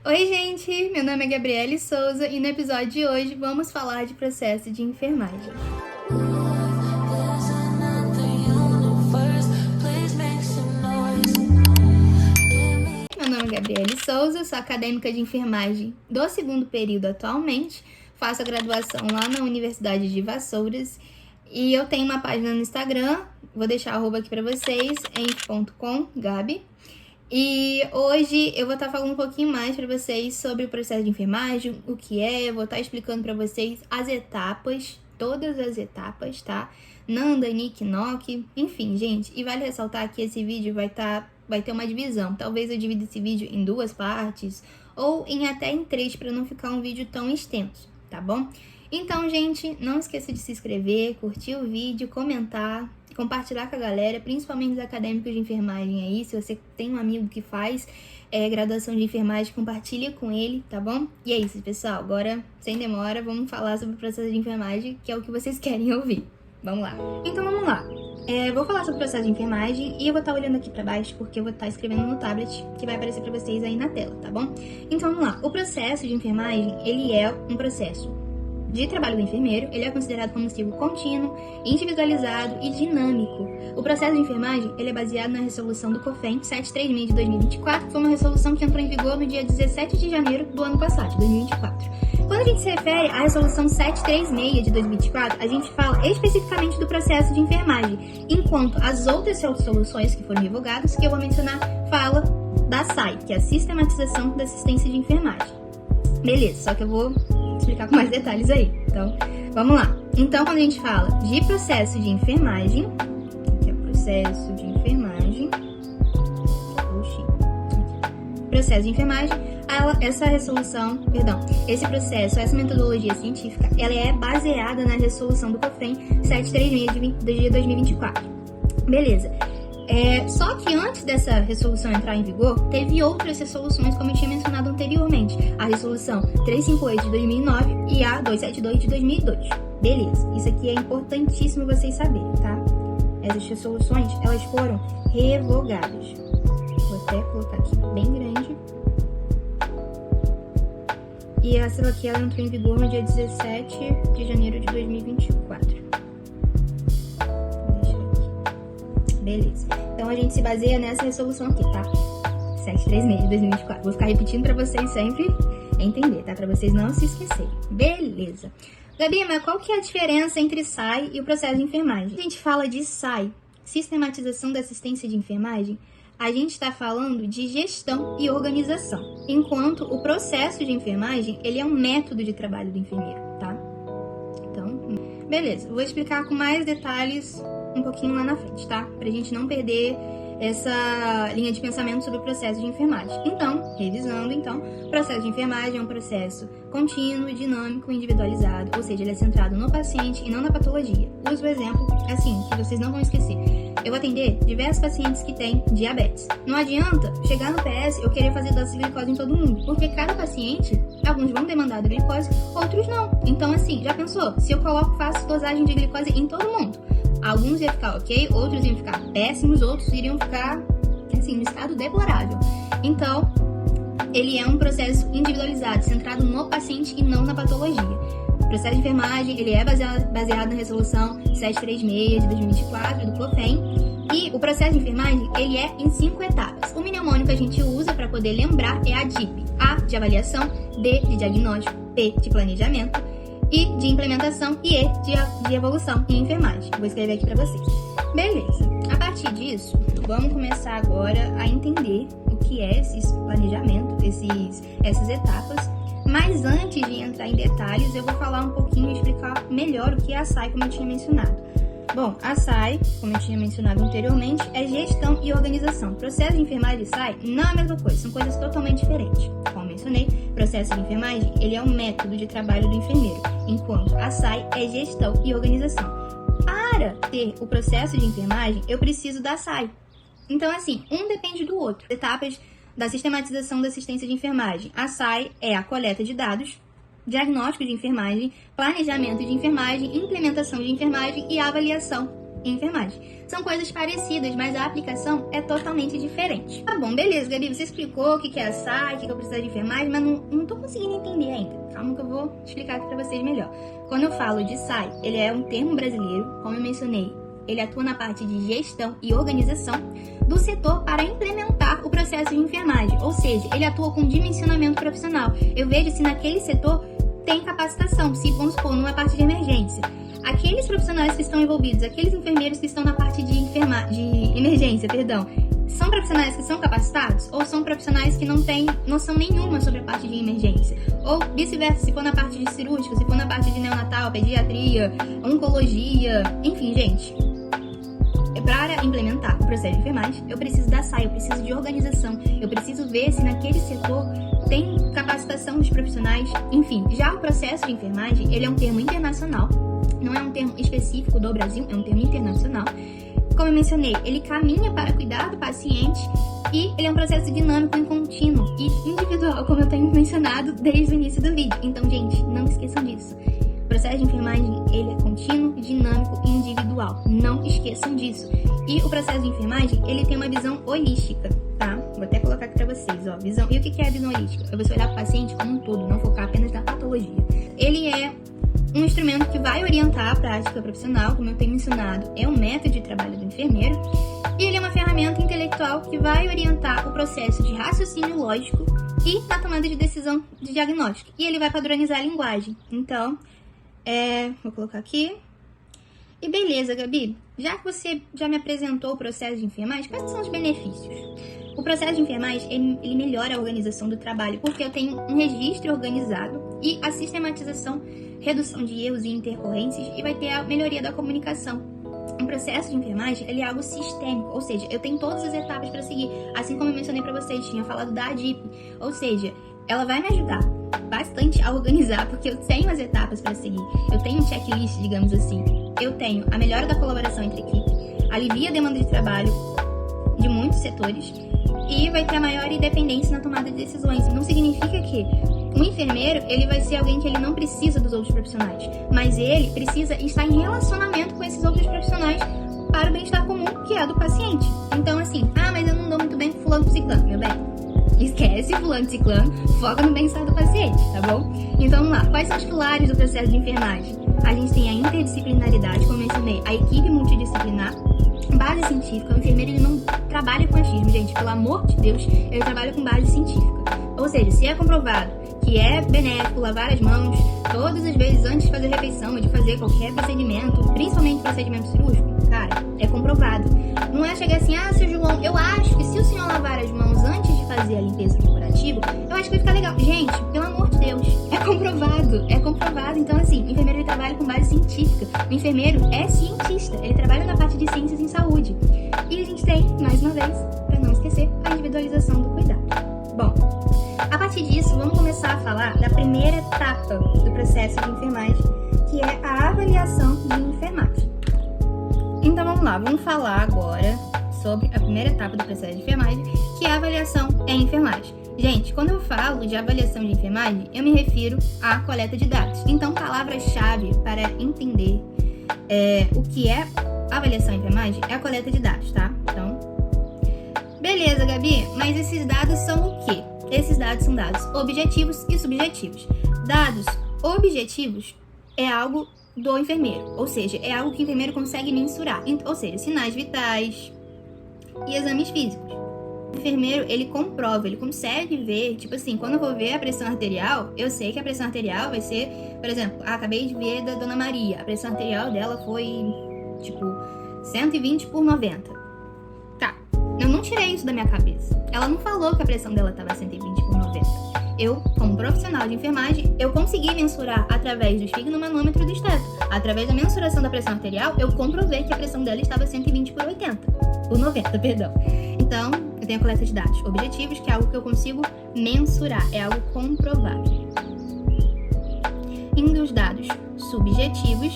Oi, gente! Meu nome é Gabriele Souza e no episódio de hoje vamos falar de processo de enfermagem. Meu nome é Gabriele Souza, sou acadêmica de enfermagem do 2º período atualmente, faço a graduação lá na Universidade de Vassouras e eu tenho uma página no Instagram, vou deixar o @ aqui pra vocês, enf.com/gabi. E hoje eu vou estar falando um pouquinho mais para vocês sobre o processo de enfermagem, o que é, eu vou estar explicando para vocês as etapas, todas as etapas, tá? Nanda, Nick, Nok, enfim, gente. E vale ressaltar que esse vídeo vai ter uma divisão. Talvez eu divida esse vídeo em 2 partes ou até em 3 para não ficar um vídeo tão extenso, tá bom? Então, gente, não esqueça de se inscrever, curtir o vídeo, comentar, compartilhar com a galera, principalmente os acadêmicos de enfermagem aí. Se você tem um amigo que faz graduação de enfermagem, compartilha com ele, tá bom? E é isso, pessoal. Agora, sem demora, vamos falar sobre o processo de enfermagem, que é o que vocês querem ouvir. Vamos lá. Então, vamos lá. Vou falar sobre o processo de enfermagem e eu vou estar olhando aqui pra baixo porque eu vou estar escrevendo no tablet, que vai aparecer pra vocês aí na tela, tá bom? Então, vamos lá. O processo de enfermagem, ele é um processo de trabalho do enfermeiro, ele é considerado como um ciclo contínuo, individualizado e dinâmico. O processo de enfermagem, ele é baseado na resolução do COFEN 736 de 2024, que foi uma resolução que entrou em vigor no dia 17 de janeiro do ano passado, de 2024. Quando a gente se refere à resolução 736 de 2024, a gente fala especificamente do processo de enfermagem, enquanto as outras soluções que foram revogadas, que eu vou mencionar, fala da SAI, que é a Sistematização da Assistência de Enfermagem. Beleza, só que eu vou explicar com mais detalhes aí. Então, vamos lá. Então, quando a gente fala de processo de enfermagem, que é processo de enfermagem, processo de enfermagem, essa resolução, esse processo, essa metodologia científica, ela é baseada na resolução do COFEN 736 de 2024. Beleza. Só que antes dessa resolução entrar em vigor, teve outras resoluções, como eu tinha mencionado anteriormente. A resolução 358 de 2009 e a 272 de 2002. Beleza, isso aqui é importantíssimo vocês saberem, tá? Essas resoluções, elas foram revogadas. Vou até colocar aqui bem grande. E essa aqui, ela entrou em vigor no dia 17 de janeiro de 2024. Beleza. Então, a gente se baseia nessa resolução aqui, tá? 736 de 2024. Vou ficar repetindo pra vocês sempre entender, tá? Pra vocês não se esquecerem. Beleza. Gabi, mas qual que é a diferença entre SAI e o processo de enfermagem? A gente fala de SAI, Sistematização da Assistência de Enfermagem, a gente está falando de gestão e organização. Enquanto o processo de enfermagem, ele é um método de trabalho do enfermeiro, tá? Então, beleza. Vou explicar com mais detalhes um pouquinho lá na frente, tá? Pra gente não perder essa linha de pensamento sobre o processo de enfermagem. Então, revisando, o processo de enfermagem é um processo contínuo, dinâmico, individualizado, ou seja, ele é centrado no paciente e não na patologia. Uso o exemplo, assim, que vocês não vão esquecer. Eu vou atender diversos pacientes que têm diabetes. Não adianta chegar no PS eu querer fazer dose de glicose em todo mundo, porque cada paciente, alguns vão demandar da glicose, outros não. Então, assim, já pensou? Se eu faço dosagem de glicose em todo mundo, alguns iam ficar ok, outros iam ficar péssimos, outros iriam ficar, assim, no estado deplorável. Então, ele é um processo individualizado, centrado no paciente e não na patologia. O processo de enfermagem, ele é baseado na resolução 736 de 2024 do COFEN. E o processo de enfermagem, ele é em 5 etapas. O mnemônico que a gente usa para poder lembrar é a DIP. A, de avaliação, D, de diagnóstico, P, de planejamento, I, de implementação e E, de evolução em enfermagem. Vou escrever aqui para vocês. Beleza. A partir disso, vamos começar agora a entender o que é esse planejamento, essas etapas. Mas antes de entrar em detalhes, eu vou falar um pouquinho e explicar melhor o que é a SAI, como eu tinha mencionado. Bom, a SAI, como eu tinha mencionado anteriormente, é gestão e organização. Processo de enfermagem e SAI não é a mesma coisa, são coisas totalmente diferentes. Como mencionei, processo de enfermagem, ele é um método de trabalho do enfermeiro, enquanto a SAI é gestão e organização. Para ter o processo de enfermagem, eu preciso da SAI. Então, assim, um depende do outro. Etapas da sistematização da assistência de enfermagem. A SAI é a coleta de dados, diagnóstico de enfermagem, planejamento de enfermagem, implementação de enfermagem e avaliação e enfermagem. São coisas parecidas, mas a aplicação é totalmente diferente. Tá bom, beleza, Gabi, você explicou o que é a SAI, o que eu preciso de enfermagem, mas não tô conseguindo entender ainda. Calma que eu vou explicar aqui pra vocês melhor. Quando eu falo de SAI, ele é um termo brasileiro, como eu mencionei, ele atua na parte de gestão e organização do setor para implementar o processo de enfermagem, ou seja, ele atua com dimensionamento profissional. Eu vejo se naquele setor tem capacitação, se vamos supor, numa parte de emergência. Aqueles profissionais que estão envolvidos, aqueles enfermeiros que estão na parte de emergência, são profissionais que são capacitados ou são profissionais que não têm noção nenhuma sobre a parte de emergência? Ou vice-versa, se for na parte de cirúrgico, se for na parte de neonatal, pediatria, oncologia, enfim, gente. Para implementar o processo de enfermagem, eu preciso da SAI, eu preciso de organização, eu preciso ver se naquele setor tem capacitação dos profissionais, enfim. Já o processo de enfermagem, ele é um termo internacional, não é um termo específico do Brasil, é um termo internacional. Como eu mencionei, ele caminha para cuidar do paciente e ele é um processo dinâmico e contínuo e individual, como eu tenho mencionado desde o início do vídeo. Então, gente, não esqueçam disso. O processo de enfermagem, ele é contínuo, dinâmico e individual. Não esqueçam disso. E o processo de enfermagem, ele tem uma visão holística, tá? Vou até colocar aqui pra vocês, ó, visão. E o que é a visão holística? É você olhar pro paciente como um todo, não focar apenas na patologia. Ele é um instrumento que vai orientar a prática profissional, como eu tenho mencionado, é um método de trabalho do enfermeiro. E ele é uma ferramenta intelectual que vai orientar o processo de raciocínio lógico e na tomada de decisão de diagnóstico. E ele vai padronizar a linguagem. Então, vou colocar aqui. E beleza, Gabi, já que você já me apresentou o processo de enfermagem, quais são os benefícios? O processo de enfermagem, ele melhora a organização do trabalho, porque eu tenho um registro organizado e a sistematização, redução de erros e intercorrências, e vai ter a melhoria da comunicação. O processo de enfermagem, ele é algo sistêmico, ou seja, eu tenho todas as etapas para seguir, assim como eu mencionei para vocês, tinha falado da ADIP, ou seja, ela vai me ajudar bastante a organizar, porque eu tenho as etapas para seguir, eu tenho um checklist, digamos assim, eu tenho a melhora da colaboração entre equipe, alivia a demanda de trabalho de muitos setores e vai ter a maior independência na tomada de decisões. Não significa que um enfermeiro, ele vai ser alguém que ele não precisa dos outros profissionais, mas ele precisa estar em relacionamento com esses outros profissionais para o bem-estar comum, que é do paciente. Então, assim, mas eu não dou muito bem com fulano e ciclano, meu bem. Esquece fulano e ciclano, foca no bem-estar do paciente, tá bom? Então, vamos lá. Quais são os pilares do processo de enfermagem? A gente tem a interdisciplinaridade, como eu mencionei, a equipe multidisciplinar, base científica. O enfermeiro, ele não trabalha com achismo, gente, pelo amor de Deus, ele trabalha com base científica. Ou seja, se é comprovado que é benéfico lavar as mãos todas as vezes antes de fazer a refeição ou de fazer qualquer procedimento, principalmente procedimento cirúrgico, cara, é comprovado. Não é chegar assim, seu João, eu acho que se o senhor lavar as mãos antes de fazer a limpeza corporativa, eu acho que vai ficar legal. Gente, pelo amor de Deus, é comprovado. Então, assim, o enfermeiro, ele trabalha com base científica. O enfermeiro é cientista, ele trabalha na parte de ciências em saúde. E a gente tem, mais uma vez, para não esquecer, a individualização do cuidado. Bom, a partir disso, vamos começar a falar da primeira etapa do processo de enfermagem, que é a avaliação de enfermagem. Então vamos lá, vamos falar agora sobre a primeira etapa do processo de enfermagem, que é a avaliação em enfermagem. Gente, quando eu falo de avaliação de enfermagem, eu me refiro à coleta de dados. Então, palavra-chave para entender o que é avaliação em enfermagem é a coleta de dados, tá? Então, beleza, Gabi, mas esses dados são o quê? Esses dados são dados objetivos e subjetivos. Dados objetivos é algo do enfermeiro, ou seja, é algo que o enfermeiro consegue mensurar, ou seja, sinais vitais e exames físicos. O enfermeiro, ele comprova, ele consegue ver, tipo assim, quando eu vou ver a pressão arterial, eu sei que a pressão arterial vai ser, por exemplo, acabei de ver da Dona Maria, a pressão arterial dela foi, tipo, 120/90. Tá, eu não tirei isso da minha cabeça. Ela não falou que a pressão dela estava 120/90. Eu, como profissional de enfermagem, eu consegui mensurar através do esfigmomanômetro do esteto. Através da mensuração da pressão arterial, eu comprovei que a pressão dela estava 120/90, perdão. Então, eu tenho a coleta de dados objetivos, que é algo que eu consigo mensurar, é algo comprovado. Indo os dados subjetivos,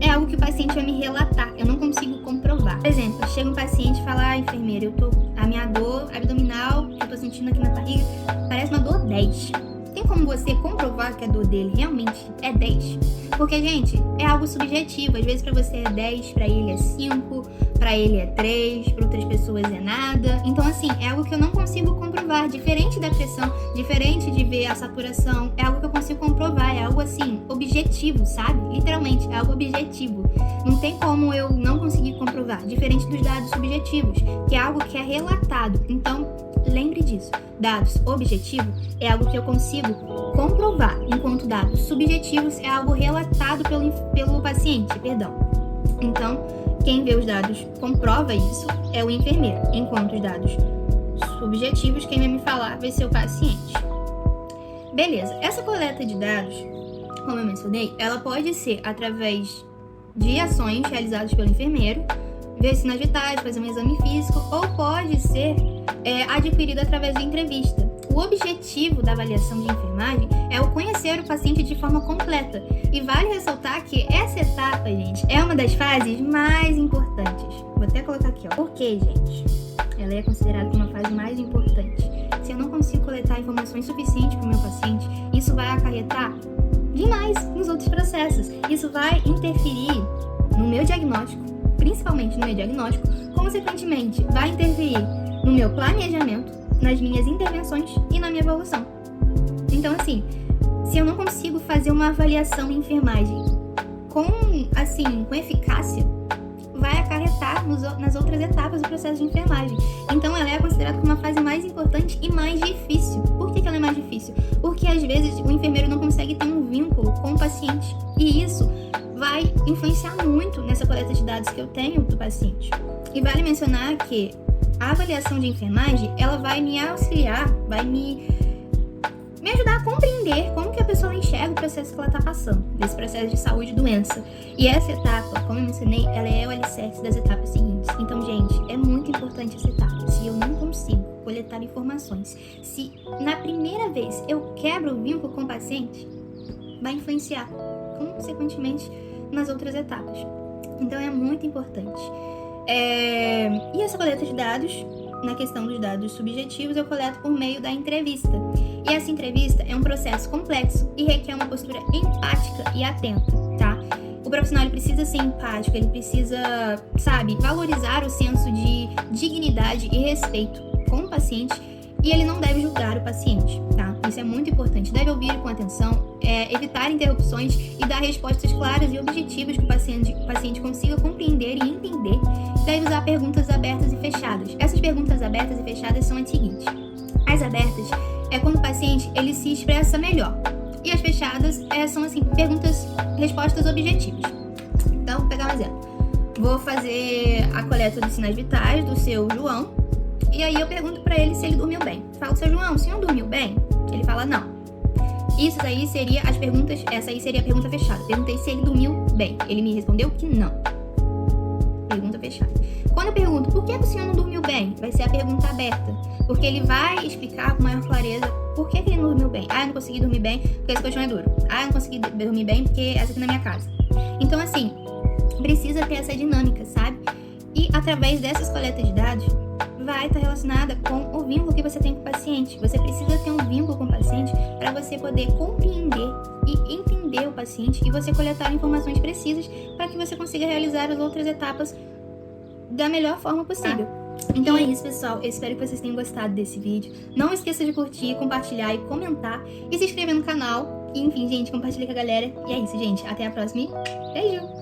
é algo que o paciente vai me relatar, eu não consigo comprovar. Por exemplo, chega um paciente e fala, enfermeira, a minha dor abdominal que eu tô sentindo aqui na barriga parece uma dor 10. tem como você comprovar que a dor dele realmente é 10. Porque, gente, é algo subjetivo. Às vezes pra você é 10, pra ele é 5, pra ele é 3, pra outras pessoas é nada. Então, assim, é algo que eu não consigo comprovar. Diferente da pressão, diferente de ver a saturação, é algo que eu consigo comprovar. É algo, assim, objetivo, sabe? Literalmente, é algo objetivo. Não tem como eu não conseguir comprovar. Diferente dos dados subjetivos, que é algo que é relatado. Então, lembre disso. Dados objetivos é algo que eu consigo comprovar, enquanto dados subjetivos é algo relatado pelo paciente, perdão. Então, quem vê os dados comprova isso é o enfermeiro, enquanto os dados subjetivos, quem vai me falar vai ser o paciente. Beleza, essa coleta de dados, como eu mencionei, ela pode ser através de ações realizadas pelo enfermeiro, ver sinais vitais, fazer um exame físico, ou pode ser adquirida através de entrevista. O objetivo da avaliação de enfermagem é o conhecer o paciente de forma completa. E vale ressaltar que essa etapa, gente, é uma das fases mais importantes. Vou até colocar aqui, ó. Por quê, gente? Ela é considerada como uma fase mais importante. Se eu não consigo coletar informações suficientes para o meu paciente, isso vai acarretar demais nos outros processos. Isso vai interferir no meu diagnóstico, principalmente no meu diagnóstico, consequentemente, vai interferir no meu planejamento, nas minhas intervenções e na minha evolução. Então, assim, se eu não consigo fazer uma avaliação em enfermagem com eficácia, vai acarretar nas outras etapas do processo de enfermagem. Então, ela é considerada como uma fase mais importante e mais difícil. Por que ela é mais difícil? Porque, às vezes, o enfermeiro não consegue ter um vínculo com o paciente. E isso vai influenciar muito nessa coleta de dados que eu tenho do paciente. E vale mencionar que a avaliação de enfermagem, ela vai me auxiliar, vai me ajudar a compreender como que a pessoa enxerga o processo que ela está passando, desse processo de saúde e doença. E essa etapa, como eu mencionei, ela é o alicerce das etapas seguintes. Então, gente, é muito importante essa etapa. Se eu não consigo coletar informações, se na primeira vez eu quebro o vínculo com o paciente, vai influenciar, consequentemente, nas outras etapas. Então, é muito importante. E essa coleta de dados, na questão dos dados subjetivos, eu coleto por meio da entrevista. E essa entrevista é um processo complexo e requer uma postura empática e atenta, tá? O profissional ele precisa ser empático, ele precisa, valorizar o senso de dignidade e respeito com o paciente e ele não deve julgar o paciente, tá? Isso é muito importante. Deve ouvir com atenção, evitar interrupções e dar respostas claras e objetivas que o paciente consiga compreender e entender. Deve usar perguntas abertas e fechadas. Essas perguntas abertas e fechadas são as seguintes. As abertas é quando o paciente ele se expressa melhor. E as fechadas são respostas objetivas. Então, vou pegar um exemplo. Vou fazer a coleta dos sinais vitais do seu João. E aí eu pergunto pra ele se ele dormiu bem. Falo, seu João, o senhor dormiu bem? Ele fala, não. Essa aí seria a pergunta fechada. Perguntei se ele dormiu bem. Ele me respondeu que não. Pergunta fechada. Quando eu pergunto, por que o senhor não dormiu bem? Vai ser a pergunta aberta. Porque ele vai explicar com maior clareza por que ele não dormiu bem. Eu não consegui dormir bem porque esse colchão é duro. Eu não consegui dormir bem porque essa aqui na minha casa. Então, assim, precisa ter essa dinâmica, sabe? E através dessas coletas de dados, vai estar relacionada com o vínculo que você tem com o paciente. Você precisa ter um vínculo com o paciente para você poder compreender e entender o paciente e você coletar informações precisas para que você consiga realizar as outras etapas da melhor forma possível. Então é isso, pessoal. Eu espero que vocês tenham gostado desse vídeo. Não esqueça de curtir, compartilhar e comentar e se inscrever no canal. E, enfim, gente, compartilhe com a galera. E é isso, gente. Até a próxima e beijo!